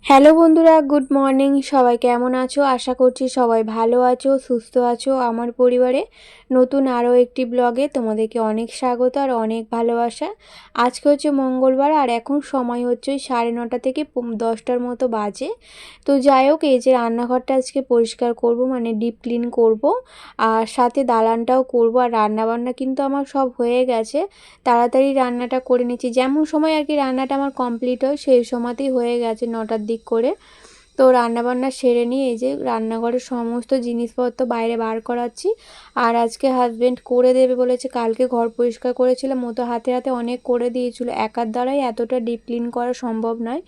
Hello বন্ধুরা, good morning. সবাই কেমন আছো? আশা করছি সবাই ভালো আছো, সুস্থ আছো। আমার পরিবারে নতুন আরও একটি ব্লগে তোমাদেরকে অনেক স্বাগত আর অনেক ভালোবাসা। আজকে হচ্ছে মঙ্গলবার আর এখন সময় হচ্ছে 9:30 থেকে 10টার মতো বাজে। তো যাই হোক, এই যে রান্নাঘরটা আজকে পরিষ্কার করব, মানে ডিপ ক্লিন করব, আর সাথে দালানটাও করব। আর রান্নাবান্না কিন্তু আমার সব হয়ে গেছে, তাড়াতাড়ি রান্নাটা করে নিচ্ছি। যেমন সময় আর কি রান্নাটা আমার কমপ্লিট হয় সেই সময়তেই হয়ে গেছে 9টার দিক করে। তো রান্নাবান্না সেরে নিয়ে এই যে রান্নাঘরের সমস্ত জিনিসপত্র বাইরে বার করাচ্ছি। আর আজকে হাজবেন্ড করে দেবে বলেছে, কালকে ঘর পরিষ্কার করেছিলাম, ও তো হাতে হাতে অনেক করে দিয়েছিল, একার দ্বারাই এতটা ডিপ ক্লিন করা সম্ভব নয়।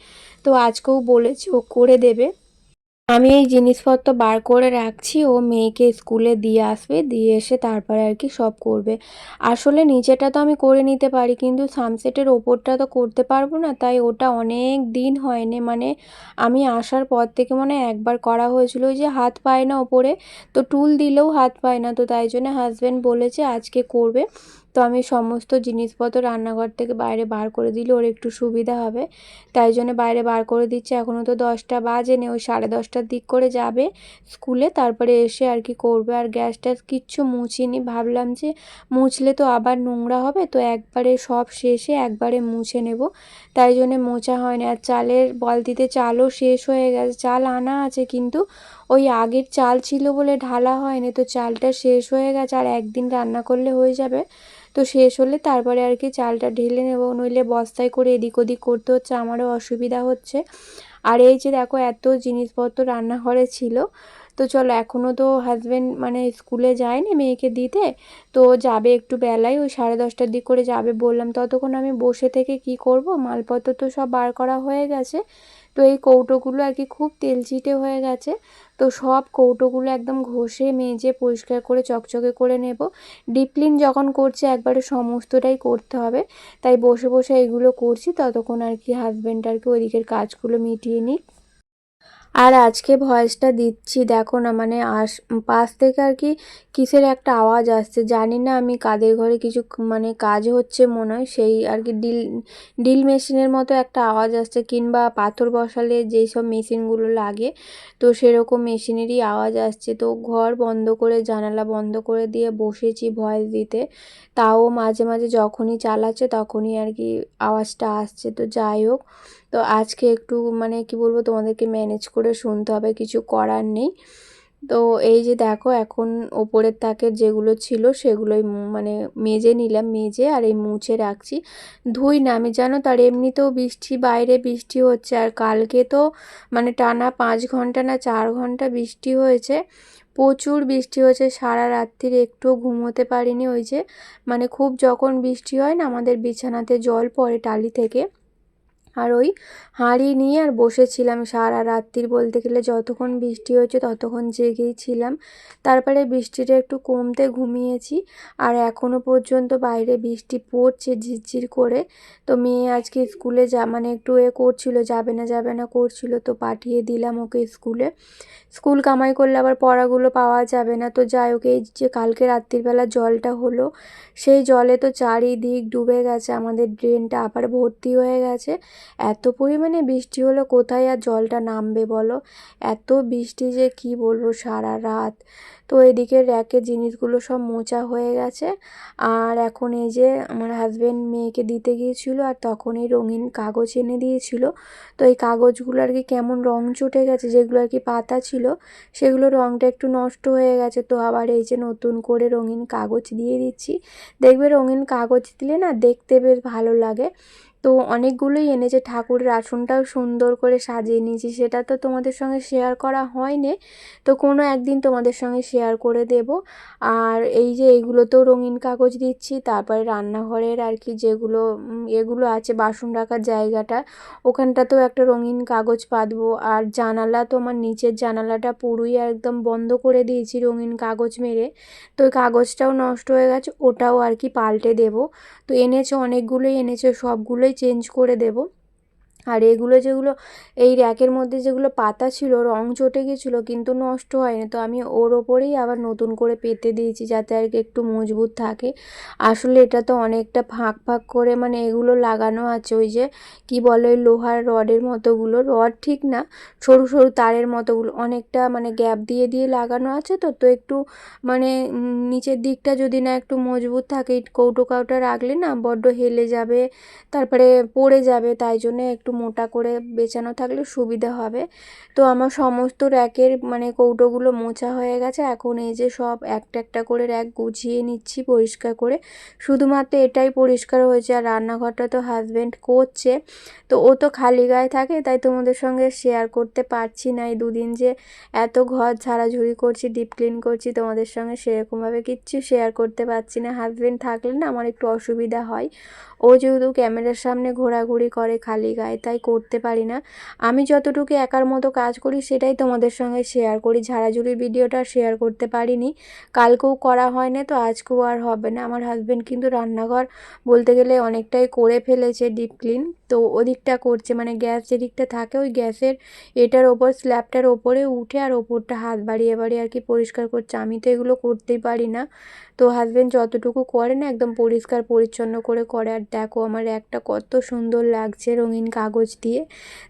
তো আজকেও বলেছে ও করে দেবে। আমি এই জিনিসপত্র বার করে রাখছি, ও মেয়েকে স্কুলে দিয়ে আসবে, দিয়ে এসে তারপরে আর কি সব করবে। আসলে নিচেটা তো আমি করে নিতে পারি, কিন্তু সানসেটের ওপরটা তো করতে পারবো না, তাই ওটা অনেক দিন হয়নি। মানে আমি আসার পর থেকে মনে হয় একবার করা হয়েছিল, ওই যে হাত পায় না ওপরে, তো টুল দিলেও হাত পায় না, তো তাই জন্য হাজব্যান্ড বলেছে আজকে করবে। তো আমি সমস্ত জিনিসপত্র রান্নাঘর থেকে বাইরে বার করে দিলে ওর একটু সুবিধা হবে, তাই জন্য বাইরে বার করে দিচ্ছে। এখনও তো 10টা বাজেনি, ওই 10:30টার দিক করে যাবে স্কুলে, তারপরে এসে আর কি করবে। আর গ্যাস ট্যাস কিচ্ছু মুছিনি, ভাবলাম যে মুছলে তো আবার নোংরা হবে, তো একবারে সব শেষে একবারে মুছে নেব, তাই জন্য মোছা হয়নি। আর চালের বালতিতে চালও শেষ হয়ে গেছে, চাল আনা আছে কিন্তু ওই আগের চাল ছিল বলে ঢালা হয়নি, তো চালটা শেষ হয়ে গেছে। আর একদিন রান্না করলে হয়ে যাবে, তো শেষ হলে তারপরে আর কি চালটা ঢেলে নেব, নইলে বস্তায় করে এদিক ওদিক করতে হচ্ছে, আমারও অসুবিধা হচ্ছে। আর এই যে দেখো এত জিনিসপত্র রান্নাঘরে ছিল। তো চলো, এখনও তো হাজব্যান্ড মানে স্কুলে যায়নি মেয়েকে দিতে, তো যাবে একটু বেলায়, ওই 10:30টার দিক করে যাবে বললাম। ততক্ষণ আমি বসে থেকে কি করব, মালপত্র তো সব বার করা হয়ে গেছে। তো এই কৌটোগুলো আর কি খুব তেলচিটে হয়ে গেছে, তো সব কৌটোগুলো একদম ঘষে মেজে পরিষ্কার করে চকচকে করে নেব। ডিপ ক্লিন যখন করছি একবারে সমস্তটাই করতে হবে, তাই বসে বসে এগুলো করছি, ততক্ষণ আর কি হাজব্যান্ড আর কি ওইদিকের কাজগুলো মিটিয়ে নিই। আর আজকে ভয়েসটা দিচ্ছি দেখো না, মানে পাশ থেকে আর কি কিসের একটা আওয়াজ আসছে, জানি না আমি কাদের ঘরে কিছু মানে কাজ হচ্ছে মনে হয়, সেই আর কি ডিল ডিল মেশিনের মতো একটা আওয়াজ আসছে, কিংবা পাথর বসালে যেই সব মেশিনগুলো লাগে, তো সেরকম মেশিনেরই আওয়াজ আসছে। তো ঘর বন্ধ করে জানালা বন্ধ করে দিয়ে বসেছি ভয়েস দিতে, তাও মাঝে মাঝে যখনই চালাচ্ছে তখনই আর কি আওয়াজটা আসছে। তো যাই হোক, তো আজকে একটু মানে কি বলবো, তোমাদেরকে ম্যানেজ করে শুনতে হবে, কিছু করার নেই। তো এই যে দেখো এখন ওপরের তাকের যেগুলো ছিল সেগুলোই মানে মেজে নিলাম, মেজে আর এই মুছে রাখছি, ধুই না আমি, জানো। তার এমনিতেও বৃষ্টি, বাইরে বৃষ্টি হচ্ছে, আর কালকে তো মানে টানা 5 ঘন্টা না 4 ঘন্টা বৃষ্টি হয়েছে, প্রচুর বৃষ্টি হয়েছে। সারা রাত্রির একটুও ঘুমোতে পারিনি। ওই যে মানে খুব যখন বৃষ্টি হয় না, আমাদের বিছানাতে জল পড়ে টালি থেকে, আর ওই হাঁড়ি নিয়ে আর বসেছিলাম সারা রাত্রির, বলতে গেলে যতক্ষণ বৃষ্টি হয়েছে ততক্ষণ জেগেই ছিলাম। তারপরে বৃষ্টিটা একটু কমতে ঘুমিয়েছি, আর এখনও পর্যন্ত বাইরে বৃষ্টি পড়ছে ঝিরঝির করে। তো মেয়ে আজকে স্কুলে মানে একটু করছিল, যাবে না যাবে না করছিল, তো পাঠিয়ে দিলাম ওকে স্কুলে। স্কুল কামাই করলে আবার পড়াগুলো পাওয়া যাবে না। তো যাই হোক, এই যে কালকে রাত্রিবেলা জলটা হলো, সেই জলে তো চারিদিক ডুবে গেছে, আমাদের ড্রেনটা আবার ভর্তি হয়ে গেছে। এত পরিমাণে বৃষ্টি হলো, কোথায় আর জলটা নামবে বলো, এত বৃষ্টি যে কি বলবো সারা রাত। তো এদিকে র্যাকের জিনিসগুলো সব মোছা হয়ে গেছে, আর এখন এই যে আমার হাজব্যান্ড মেয়েকে দিতে গিয়েছিল, আর তখন এই রঙিন কাগজ এনে দিয়েছিল। তো এই কাগজগুলো আর কি কেমন রং চটে গেছে, যেগুলো আর কি পাতা ছিল সেগুলো রংটা একটু নষ্ট হয়ে গেছে, তো আবার এই যে নতুন করে রঙিন কাগজ দিয়ে দিচ্ছি। দেখবে রঙিন কাগজ দিলে না দেখতে বেশ ভালো লাগে। তো অনেকগুলোই এনেছে, ঠাকুরের আসনটাও সুন্দর করে সাজিয়ে নিয়েছি, সেটা তো তোমাদের সঙ্গে শেয়ার করা হয়নি, তো কোনো একদিন তোমাদের সঙ্গে শেয়ার করে দেব। আর এই যে এইগুলোতেও রঙিন কাগজ দিচ্ছি, তারপরে রান্নাঘরের আর কি যেগুলো এগুলো আছে বাসন রাখার জায়গাটা, ওখানটাতেও একটা রঙিন কাগজ পাতবো। আর জানালা তো আমার নিচের জানালাটা পুরোই একদম বন্ধ করে দিয়েছি রঙিন কাগজ মেরে, তো ওই কাগজটাও নষ্ট হয়ে গেছে, ওটাও আর কি পাল্টে দেব। তো এনেছে অনেকগুলোই এনেছে, সবগুলোই চেঞ্জ করে দেব। আর এগুলো যেগুলো এই র্যাকের মধ্যে যেগুলো পাতা ছিল রং চটে গেছিলো কিন্তু নষ্ট হয়নি, তো আমি ওর ওপরেই আবার নতুন করে পেতে দিয়েছি যাতে আর কি একটু মজবুত থাকে। আসলে এটা তো অনেকটা ফাঁক ফাঁক করে মানে এগুলো লাগানো আছে, ওই যে কি বলে ওই লোহার রডের মতোগুলো, রড ঠিক না, সরু সরু তারের মতোগুলো অনেকটা মানে গ্যাপ দিয়ে দিয়ে লাগানো আছে। তো তো একটু মানে নিচের দিকটা যদি না একটু মজবুত থাকে, কৌটো কাউটা রাখলে না বড্ড হেলে যাবে, তারপরে পড়ে যাবে, তাই জন্য একটু মোটা করে বেছানো থাকলে সুবিধা হবে। তো আমার সমস্ত র্যাকের মানে কৌটোগুলো মোছা হয়ে গেছে, এখন এই যে সব একটা একটা করে র্যাক গুছিয়ে নিচ্ছি পরিষ্কার করে। শুধুমাত্র এটাই পরিষ্কার হয়েছে, আর রান্নাঘরটা তো হাজব্যান্ড করছে, তো ও তো খালি গায়ে থাকে, তাই তোমাদের সঙ্গে শেয়ার করতে পারছি না। এই দুদিন যে এত ঘর ঝাড়াঝুড়ি করছি, ডিপ ক্লিন করছি, তোমাদের সঙ্গে সেরকমভাবে কিচ্ছু শেয়ার করতে পারছি না। হাজব্যান্ড থাকলে না আমার একটু অসুবিধা হয়, ও যেহেতু ক্যামেরার সামনে ঘোরাঘুরি করে খালি গায়ে, তাই করতে পারি না। আমি যতটুকু একার মতো কাজ করি সেটাই তোমাদের সঙ্গে শেয়ার করি। ঝাড়াঝুড়ির ভিডিওটা শেয়ার করতে পারিনি, কালকেও করা হয় না, তো আজকেও আর হবে না। আমার হাজব্যান্ড কিন্তু রান্নাঘর বলতে গেলে অনেকটাই করে ফেলেছে ডিপ ক্লিন, তো ওদিকটা করছে, মানে গ্যাস যেদিকটা থাকে ওই গ্যাসের এটার ওপর স্ল্যাবটার ওপরে উঠে আর ওপরটা হাত বাড়িয়ে বাড়িয়ে আর কি পরিষ্কার করছে। আমি তো এগুলো করতেই পারি না, তো হাজব্যান্ড যতটুকু করে না একদম পরিষ্কার পরিচ্ছন্ন করে করে। আর দেখো আমার একটা কত সুন্দর লাগছে রঙিন কাগজ দিয়ে।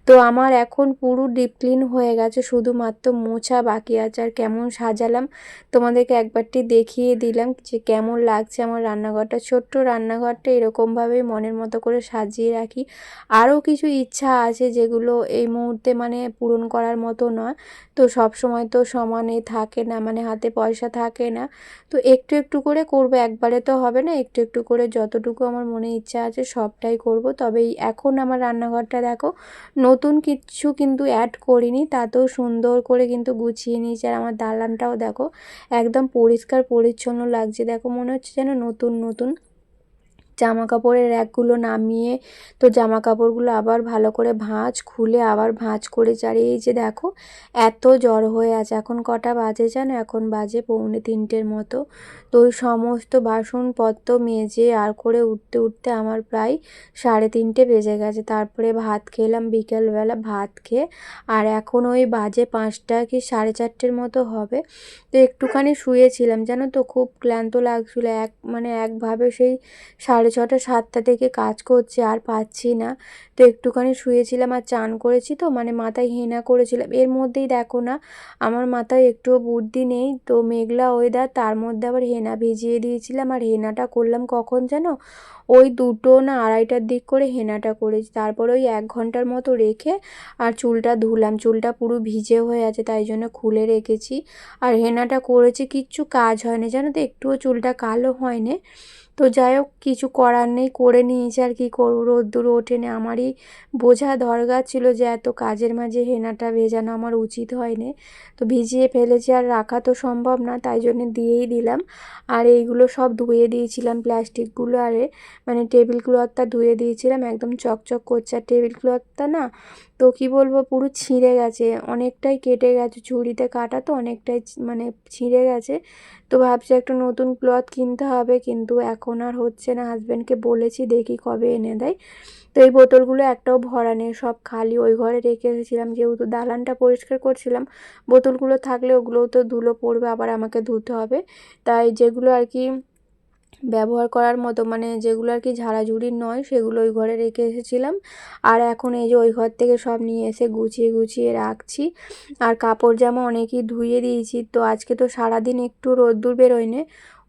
তো আমার এখন পুরো ডিপ ক্লিন হয়ে গেছে, শুধুমাত্র মোছা বাকি আছে। আর কেমন সাজালাম তোমাদেরকে একবারটি দেখিয়ে দিলাম যে কেমন লাগছে আমার রান্নাঘরটা। ছোট্ট রান্নাঘরটা এরকমভাবেই মনের মতো করে সাজিয়ে রাখি। আরও কিছু ইচ্ছা আছে যেগুলো এই মুহূর্তে মানে পূরণ করার মতো নয়, তো সব সময় তো সমানে থাকে না, মানে হাতে পয়সা থাকে না, তো একটু একটু করে করব, একবারে তো হবে না, একটু একটু করে যতটুকু আমার মনে ইচ্ছা আছে সবটাই করব। তবে এখন আমার রান্নাঘরটা দেখো নতুন কিছু কিন্তু অ্যাড করিনি, তাতেও সুন্দর করে কিন্তু গুছিয়ে নিয়েছি। আর আমার দালানটাও দেখো একদম পরিষ্কার পরিচ্ছন্ন লাগছে, দেখো মনে হচ্ছে যেন নতুন নতুন। জামা কাপড়ের র্যাকগুলো নামিয়ে তো জামা কাপড়গুলো আবার ভালো করে খুলে আবার ভাঁজ করে চারিয়ে, এই যে দেখো এত জড় হয়ে আছে। এখন কটা বাজে জানো, এখন বাজে 2:45 মতো। তো ওই সমস্ত বাসনপত্র মেজে আর করে উঠতে উঠতে আমার প্রায় 3:30 বেজে গেছে। তারপরে ভাত খেলাম বিকেলবেলা, ভাত খেয়ে আর এখন ওই বাজে 5টা কি 4:30 মতো হবে। তো একটুখানি শুয়েছিলাম জানো তো, খুব ক্লান্ত লাগছিলো, মানে একভাবে সেই 6:30 7টা থেকে কাজ করছি আর পাচ্ছি না। তো একটুখানি শুয়েছিলাম আর চান করেছি, তো মানে মাথায় হেনা করেছিলাম। এর মধ্যেই দেখো না আমার মাথায় একটুও বুদ্ধি নেই, তো মেঘলা ওয়েদার, তার মধ্যে আবার হেনা ভিজিয়ে দিয়েছিলাম। আর হেনাটা করলাম কখন জানো, ওই 2টো না 2:30টার দিক করে হেনাটা করেছি। তারপর ওই 1 ঘন্টার মতো রেখে আর চুলটা ধুলাম, চুলটা পুরো ভিজে হয়ে আছে তাই জন্য খুলে রেখেছি। আর হেনাটা করেছি, কিচ্ছু কাজ হয়নি জানো তো, একটুও চুলটা কালো হয়নি। তো যাই হোক কিছু করার নেই, করে নিয়েছি, আর কি করবো, রোদ্দুর ওঠেনি। আমারই বোঝা দরকার ছিল যে এত কাজের মাঝে হেনাটা ভেজানো আমার উচিত হয়নি, তো ভিজিয়ে ফেলেছি আর রাখা তো সম্ভব না, তাই জন্য দিয়েই দিলাম। আর এইগুলো সব ধুয়ে দিয়েছিলাম প্লাস্টিকগুলো, আরে মানে টেবিল ক্লথটা ধুয়ে দিয়েছিলাম, একদম চকচক করছে। আর টেবিল ক্লথটা না তো কি বলবো পুরো ছিঁড়ে গেছে, অনেকটাই কেটে গেছে, ছুরিতে কাটা তো অনেকটাই মানে ছিঁড়ে গেছে। তো ভাবছি একটা নতুন ক্লথ কিনতে হবে, কিন্তু এখন আর হচ্ছে না। হাজব্যান্ডকে বলেছি দেখি কবে এনে দেয়। তো এই বোতলগুলো একটাও ভরা নেই, সব খালি, ওই ঘরে রেখে এসেছিলাম, যেহেতু দালানটা পরিষ্কার করছিলাম। বোতলগুলো থাকলে ওগুলোও তো ধুলো পড়বে, আবার আমাকে ধুতে হবে। তাই যেগুলো আর কি ব্যবহার করার মতো, মানে যেগুলো আর কি ঝাড়াঝুড়ির নয়, সেগুলো ওই ঘরে রেখে এসেছিলাম। আর এখন এই যে ওই ঘর থেকে সব নিয়ে এসে গুছিয়ে গুছিয়ে রাখছি। আর কাপড় জামা অনেকই ধুয়ে দিয়েছি, তো আজকে তো সারাদিন একটু রোদ্দুর বেরোয়নি,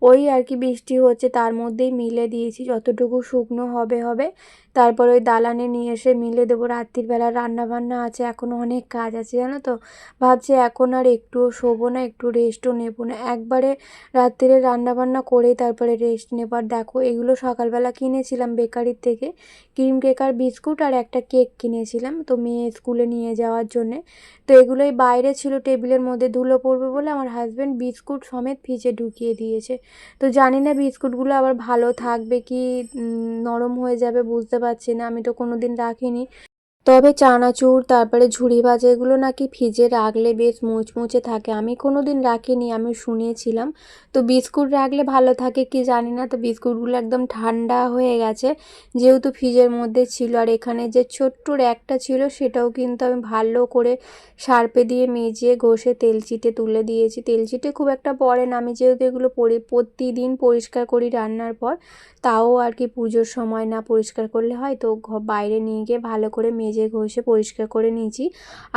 ওই আর কি বৃষ্টি হচ্ছে তার মধ্যেই মিলে দিয়েছি, যতটুকু শুকনো হবে হবে। তারপর ওই দালানে নিয়ে এসে মিলে দেবো। রাত্রিবেলা রান্না বান্না আছে, এখনও অনেক কাজ আছে জানো তো। ভাবছি এখন আর একটুও শোবো না, একটু রেস্টও নেবো না, একবারে রাত্রিরে রান্নাবান্না করেই তারপরে রেস্ট নেবার। দেখো এগুলো সকালবেলা কিনেছিলাম বেকারির থেকে, ক্রিম কেক আর বিস্কুট আর একটা কেক কিনেছিলাম, তো মেয়ে স্কুলে নিয়ে যাওয়ার জন্যে। তো এগুলোই বাইরে ছিল টেবিলের মধ্যে, ধুলো পড়বে বলে আমার হাজব্যান্ড বিস্কুট সমেত ফ্রিজে ঢুকিয়ে দিয়েছে। তো জানি না বিস্কুটগুলো আবার ভালো থাকবে কি নরম হয়ে যাবে বুঝতে পারছি না, আমি তো কোনো দিন রাখিনি। তবে চানাচুর তারপরে ঝুড়ি ভাজা এগুলো নাকি ফ্রিজে রাখলে বেশ মুচমুচে থাকে। আমি কোনোদিন রাখিনি, আমি শুনেছিলাম। তো বিস্কুট রাখলে ভালো থাকে কি জানি না। তো বিস্কুটগুলো একদম ঠান্ডা হয়ে গেছে, যেহেতু ফ্রিজের মধ্যে ছিল। আর এখানে যে ছোট্ট র্যাকটা ছিল সেটাও কিন্তু আমি ভালো করে সার্পে দিয়ে মেজিয়ে ঘষে তেল চিটে তুলে দিয়েছি। তেল চিটে খুব একটা পড়ে না, আমি যেহেতু এগুলো প্রতিদিন পরিষ্কার করি রান্নার পর, তাও আর কি পুজোর সময় না পরিষ্কার করলে হয়। তো বাইরে নিয়ে গিয়ে ভালো করে মেজে ঘষে পরিষ্কার করে নিয়েছি।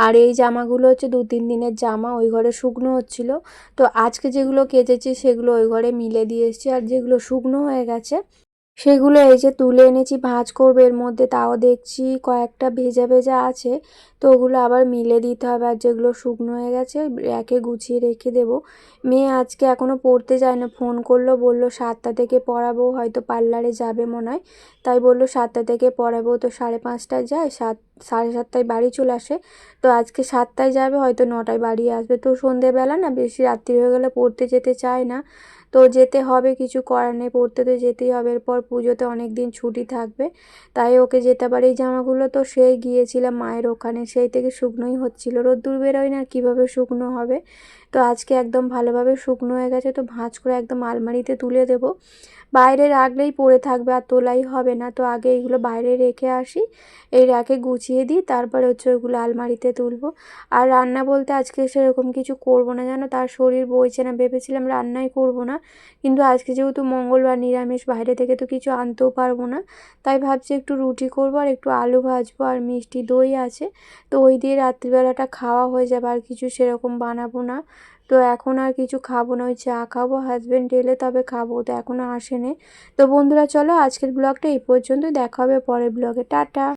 আর এই জামাগুলো হচ্ছে 2-3 দিনের জামা, ওই ঘরে শুকনো হচ্ছিল। তো আজকে যেগুলো কেচেছি সেগুলো ওই ঘরে মিলে দিয়ে এসেছি। আর যেগুলো শুকনো হয়ে গেছে সেগুলো এই যে তুলে এনেছি ভাঁজ করবো এর মধ্যে, তাও দেখছি কয়েকটা ভেজা ভেজা আছে। তো ওগুলো আবার মিলে দিতে হবে। আর যেগুলো শুকনো হয়ে গেছে র্যাকে গুছিয়ে রেখে দেবো। মেয়ে আজকে এখনও পড়তে যায় না, ফোন করলো, বললো 7টা থেকে পড়াবো, হয়তো পার্লারে যাবে মনে হয়। তাই বললো 7টা থেকে পড়াবো। তো 5:30টায় যায়, 7:30টায় বাড়ি চলে আসে। তো আজকে 7টায় যাবে, হয়তো 9টায় বাড়ি আসবে। তো সন্ধেবেলা না বেশি রাত্রি হয়ে গেলে পড়তে যেতে চায় না। তো যেতে হবে, কিছু করার নেই, পড়তে তো যেতেই হবে। এরপর পুজোতে অনেক দিন ছুটি থাকবে, তাই ওকে যেতে পারে। এই জামাগুলো তো সেই গিয়েছিলাম মায়ের ওখানে, সেই থেকে শুকনোই হচ্ছিল, রোদ্দুর বেরোয় না, কীভাবে শুকনো হবে। তো আজকে একদম ভালোভাবে শুকনো হয়ে গেছে। তো ভাঁজ করে একদম আলমারিতে তুলে দেবো। বাইরে রাখলেই পড়ে থাকবে আর তোলাই হবে না। তো আগে এইগুলো বাইরে রেখে আসি, এই র্যাকে গুছিয়ে দিই, তারপরে হচ্ছে ওইগুলো আলমারিতে তুলবো। আর রান্না বলতে আজকে সেরকম কিছু করব না, জানো, তার শরীর বইছে না, ভেবেছিলাম রান্নাই করব না। কিন্তু আজকে যেহেতু মঙ্গলবার, নিরামিষ, বাইরে থেকে তো কিছু আনতেও পারবো না। তাই ভাবছি একটু রুটি করবো আর একটু আলু ভাজবো, আর মিষ্টি দই আছে। তো ওই দিয়ে রাত্রিবেলাটা খাওয়া হয়ে যাবে, আর কিছু সেরকম বানাবো না। তো এখন আর কিছু খাবো না, ওই চা খাবো, হাজব্যান্ড এলে তবে খাবো, তো এখনও আসেনি। তো বন্ধুরা চলো আজকের ব্লগটা এই পর্যন্ত, দেখা হবে পরের ব্লগে, টাটা।